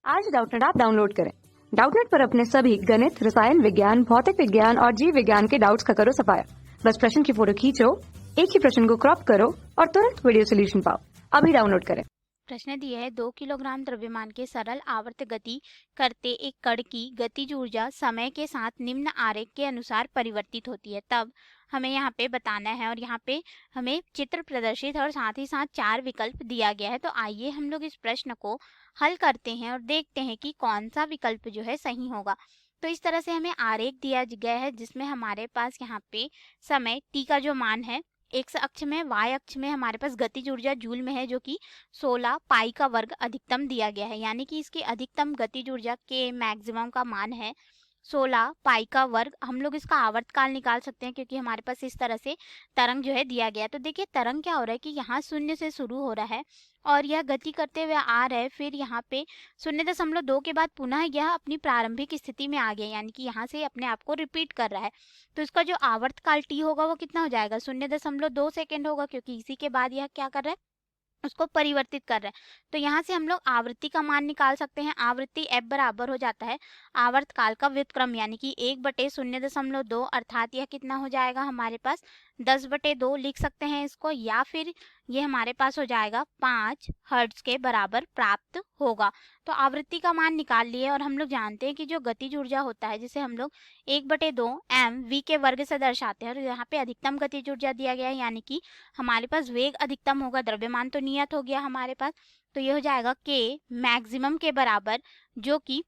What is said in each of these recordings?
आज Doubtnut app download करें। Doubtnut पर अपने सभी गणित, रसायन विज्ञान, भौतिक विज्ञान और जीव विज्ञान के डाउट्स का करो सफाया। बस प्रश्न की फोटो खींचो, एक ही प्रश्न को क्रॉप करो और तुरंत वीडियो सोल्यूशन पाओ। अभी डाउनलोड करें। प्रश्न दिया है 2 किलोग्राम द्रव्यमान के सरल आवर्त गति करते एक कण की गतिज ऊर्जा समय के साथ निम्न आरेख के अनुसार परिवर्तित होती है। तब हमें यहाँ पे बताना है और यहाँ पे हमें चित्र प्रदर्शित और साथ ही साथ 4 विकल्प दिया गया है। तो आइए हम लोग इस प्रश्न को हल करते हैं और देखते हैं कि कौन सा विकल्प जो है सही होगा। तो इस तरह से हमें आरेख दिया गया है जिसमें हमारे पास यहाँ पे समय t का जो मान है एक्स अक्ष में, वाई अक्ष में हमारे पास गतिज ऊर्जा जूल में है जो कि 16 पाई का वर्ग अधिकतम दिया गया है, यानी कि इसकी अधिकतम गतिज ऊर्जा के मैक्सिमम का मान है 16 पाई का वर्ग। हम लोग इसका आवर्तकाल निकाल सकते हैं क्योंकि हमारे पास इस तरह से तरंग जो है दिया गया है। तो देखिए तरंग क्या हो रहा है कि यहाँ शून्य से शुरू हो रहा है और यह गति करते हुए आ रहा है, फिर यहाँ पे 0.2 के बाद पुनः यह अपनी प्रारंभिक स्थिति में आ गया, यानी कि यहाँ से अपने आप को रिपीट कर रहा है। तो इसका जो आवर्तकाल टी होगा वो कितना हो जाएगा, 0.2 सेकेंड होगा, क्योंकि इसी के बाद यह क्या कर रहा है, उसको परिवर्तित कर रहा है। तो यहाँ से हम लोग आवृत्ति का मान निकाल सकते हैं। आवृत्ति f बराबर हो जाता है आवर्तकाल का व्युत्क्रम, यानी कि 1/0.2, अर्थात यह कितना हो जाएगा हमारे पास 10/2 लिख सकते हैं इसको, या फिर ये हमारे पास हो जाएगा 5 हर्ट्ज के बराबर प्राप्त होगा। तो आवृत्ति का मान निकाल लिए और हम लोग जानते हैं कि जो गतिज ऊर्जा होता है जिसे हम लोग 1/2 m v के वर्ग से दर्शाते हैं, और यहाँ पे अधिकतम गतिज ऊर्जा दिया गया है, यानी कि हमारे पास वेग अधिकतम होगा, द्रव्यमान तो नियत हो गया हमारे पास। तो ये हो जाएगा k मैक्सिमम के बराबर, जो कि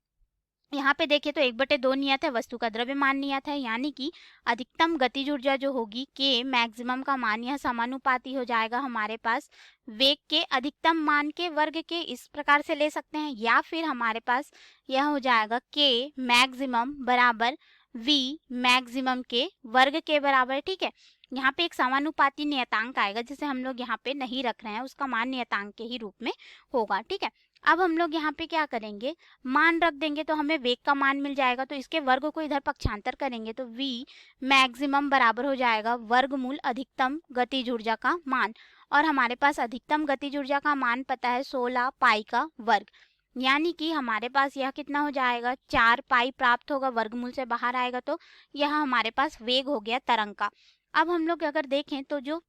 यहाँ पे देखिए तो 1/2 नियत है, वस्तु का द्रव्यमान नियत है, यानी कि अधिकतम गतिज ऊर्जा जो होगी k मैक्सिमम का मान यह समानुपाती हो जाएगा हमारे पास वेग के अधिकतम मान के वर्ग के, इस प्रकार से ले सकते हैं। या फिर हमारे पास यह हो जाएगा k मैक्सिमम बराबर v मैक्सिमम के वर्ग के बराबर। ठीक है, यहाँ पे एक समानुपाती नियतांक आएगा जिसे हम लोग यहाँ पे नहीं रख रहे हैं, उसका मान नियतांक के ही रूप में होगा। ठीक है, अब हम लोग यहाँ पे क्या करेंगे, मान रख देंगे तो हमें वेग का मान मिल जाएगा। तो इसके वर्ग को इधर पक्षांतर करेंगे तो v मैक्सिमम बराबर हो जाएगा वर्गमूल अधिकतम गतिज ऊर्जा का मान, और हमारे पास अधिकतम गतिज ऊर्जा का मान पता है 16 पाई का वर्ग, यानी कि हमारे पास यह कितना हो जाएगा 4 पाई प्राप्त होगा, वर्गमूल से बाहर आएगा तो यह हमारे पास वेग हो गया तरंग का। अब हम लोग अगर देखें तो जो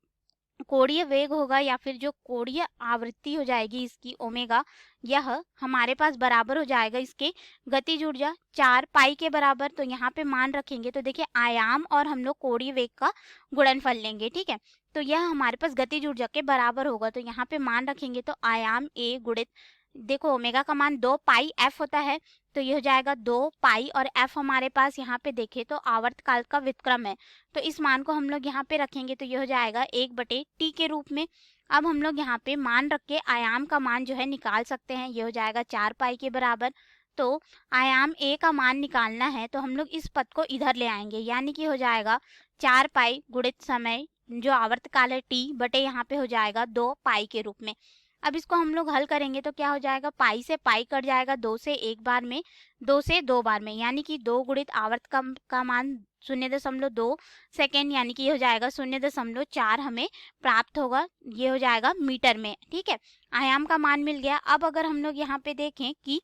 कोणीय वेग होगा या फिर जो कोणीय आवृत्ति हो जाएगी इसकी ओमेगा, यह हमारे पास बराबर हो जाएगा इसके गतिज ऊर्जा 4 पाई के बराबर। तो यहाँ पे मान रखेंगे तो देखिए आयाम और हम लोग कोणीय वेग का गुणनफल लेंगे। ठीक है, तो यह हमारे पास गतिज ऊर्जा के बराबर होगा। तो यहाँ पे मान रखेंगे तो आयाम a गुणित, देखो ओमेगा का मान 2 पाई f होता है, तो ये हो जाएगा 2 पाई, और f हमारे पास यहाँ पे देखे तो आवर्तकाल का व्युत्क्रम है, तो इस मान को हम लोग यहाँ पे रखेंगे तो ये हो जाएगा 1/t के रूप में। अब हम लोग यहाँ पे मान रख के आयाम का मान जो है निकाल सकते हैं, ये हो जाएगा 4 पाई के बराबर। तो आयाम a का मान निकालना है तो हम लोग इस पद को इधर ले आएंगे, यानी कि हो जाएगा 4 पाई गुणित समय जो आवर्तकाल है t बटे यहाँ पे हो जाएगा 2 पाई के रूप में। अब इसको हम लोग हल करेंगे तो क्या हो जाएगा, पाई से पाई कट जाएगा, 2 से 1 बार में, 2 से 2 बार में, यानी कि 2 गुणित आवर्त का मान 0.2 सेकेंड, यानी कि ये हो जाएगा 0.4 हमें प्राप्त होगा, ये हो जाएगा मीटर में। ठीक है, आयाम का मान मिल गया। अब अगर हम लोग यहाँ पे देखें कि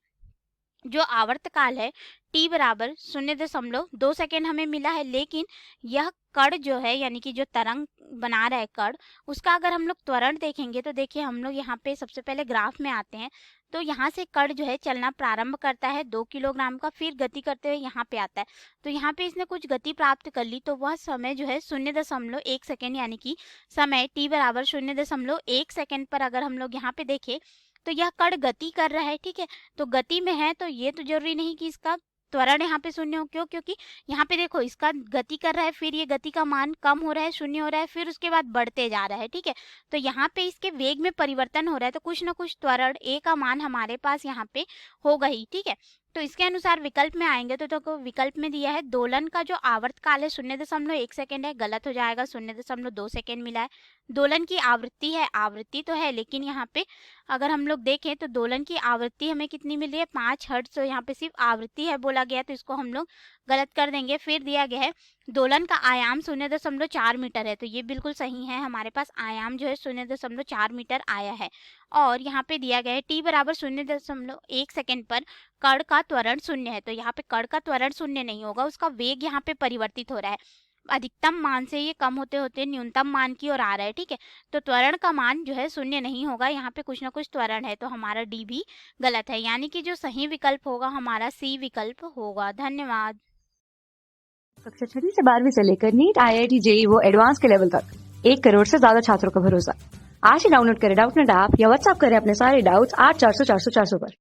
जो आवर्तकाल है t बराबर 0.2 सेकेंड हमें मिला है, लेकिन यह कण जो है यानी कि जो तरंग बना रहा है कण, उसका अगर हम लोग त्वरण देखेंगे तो देखिए हम लोग यहाँ पे सबसे पहले ग्राफ में आते हैं, तो यहाँ से कण जो है चलना प्रारंभ करता है 2 किलोग्राम का, फिर गति करते हुए यहाँ पे आता है। तो यहाँ पे इसने कुछ गति प्राप्त कर ली, तो वह समय जो है 0.1 सेकेंड, यानी कि समय t बराबर 0.1 सेकेंड पर अगर हम लोग यहाँ पे देखें तो यह कण गति कर रहा है। ठीक है, तो गति में है तो ये तो जरूरी नहीं कि इसका त्वरण यहाँ पे शून्य हो, क्यों, क्योंकि यहाँ पे देखो इसका गति कर रहा है, फिर ये गति का मान कम हो रहा है, शून्य हो रहा है, फिर उसके बाद बढ़ते जा रहा है। ठीक है, तो यहाँ पे इसके वेग में परिवर्तन हो रहा है, तो कुछ ना कुछ त्वरण a का मान हमारे पास यहाँ पे होगा ही। ठीक है, तो इसके अनुसार विकल्प में आएंगे तो विकल्प में दिया है दोलन का जो आवर्तकाल है 0.1 सेकेंड है, गलत हो जाएगा, 0.2 सेकेंड मिला है। दोलन की आवृत्ति है, आवृत्ति तो है लेकिन यहाँ पे अगर हम लोग देखें तो दोलन की आवृत्ति हमें कितनी मिली है 5 हर्ट्ज, तो यहाँ पे सिर्फ आवृत्ति है बोला गया, तो इसको हम लोग गलत कर देंगे। फिर दिया गया है दोलन का आयाम 0.4 मीटर है, तो ये बिल्कुल सही है। हमारे पास आयाम जो है 0.4 मीटर आया है। और यहाँ पे दिया गया है t बराबर 0.1 सेकेंड पर कण का त्वरण 0 है, तो यहाँ पे कण का त्वरण 0 नहीं होगा, उसका वेग यहाँ पे परिवर्तित हो रहा है। अधिकतम मान से ये कम होते होते न्यूनतम मान की ओर आ रहा है, ठीक है। तो त्वरण का मान जो है 0 नहीं होगा, यहाँ पे कुछ ना कुछ त्वरण है, तो हमारा डी भी गलत है, यानी कि जो सही विकल्प होगा हमारा सी विकल्प होगा। धन्यवाद। कक्षा 6वीं से 12वीं से लेकर नीट, IIT, JEE वो एडवांस के लेवल तक 1 करोड़ से ज्यादा छात्रों का भरोसा। आज ही डाउनलोड करें डाउटनेट ऐप या व्हाट्सएप करें अपने सारे डाउट्स 8400 400 400 पर।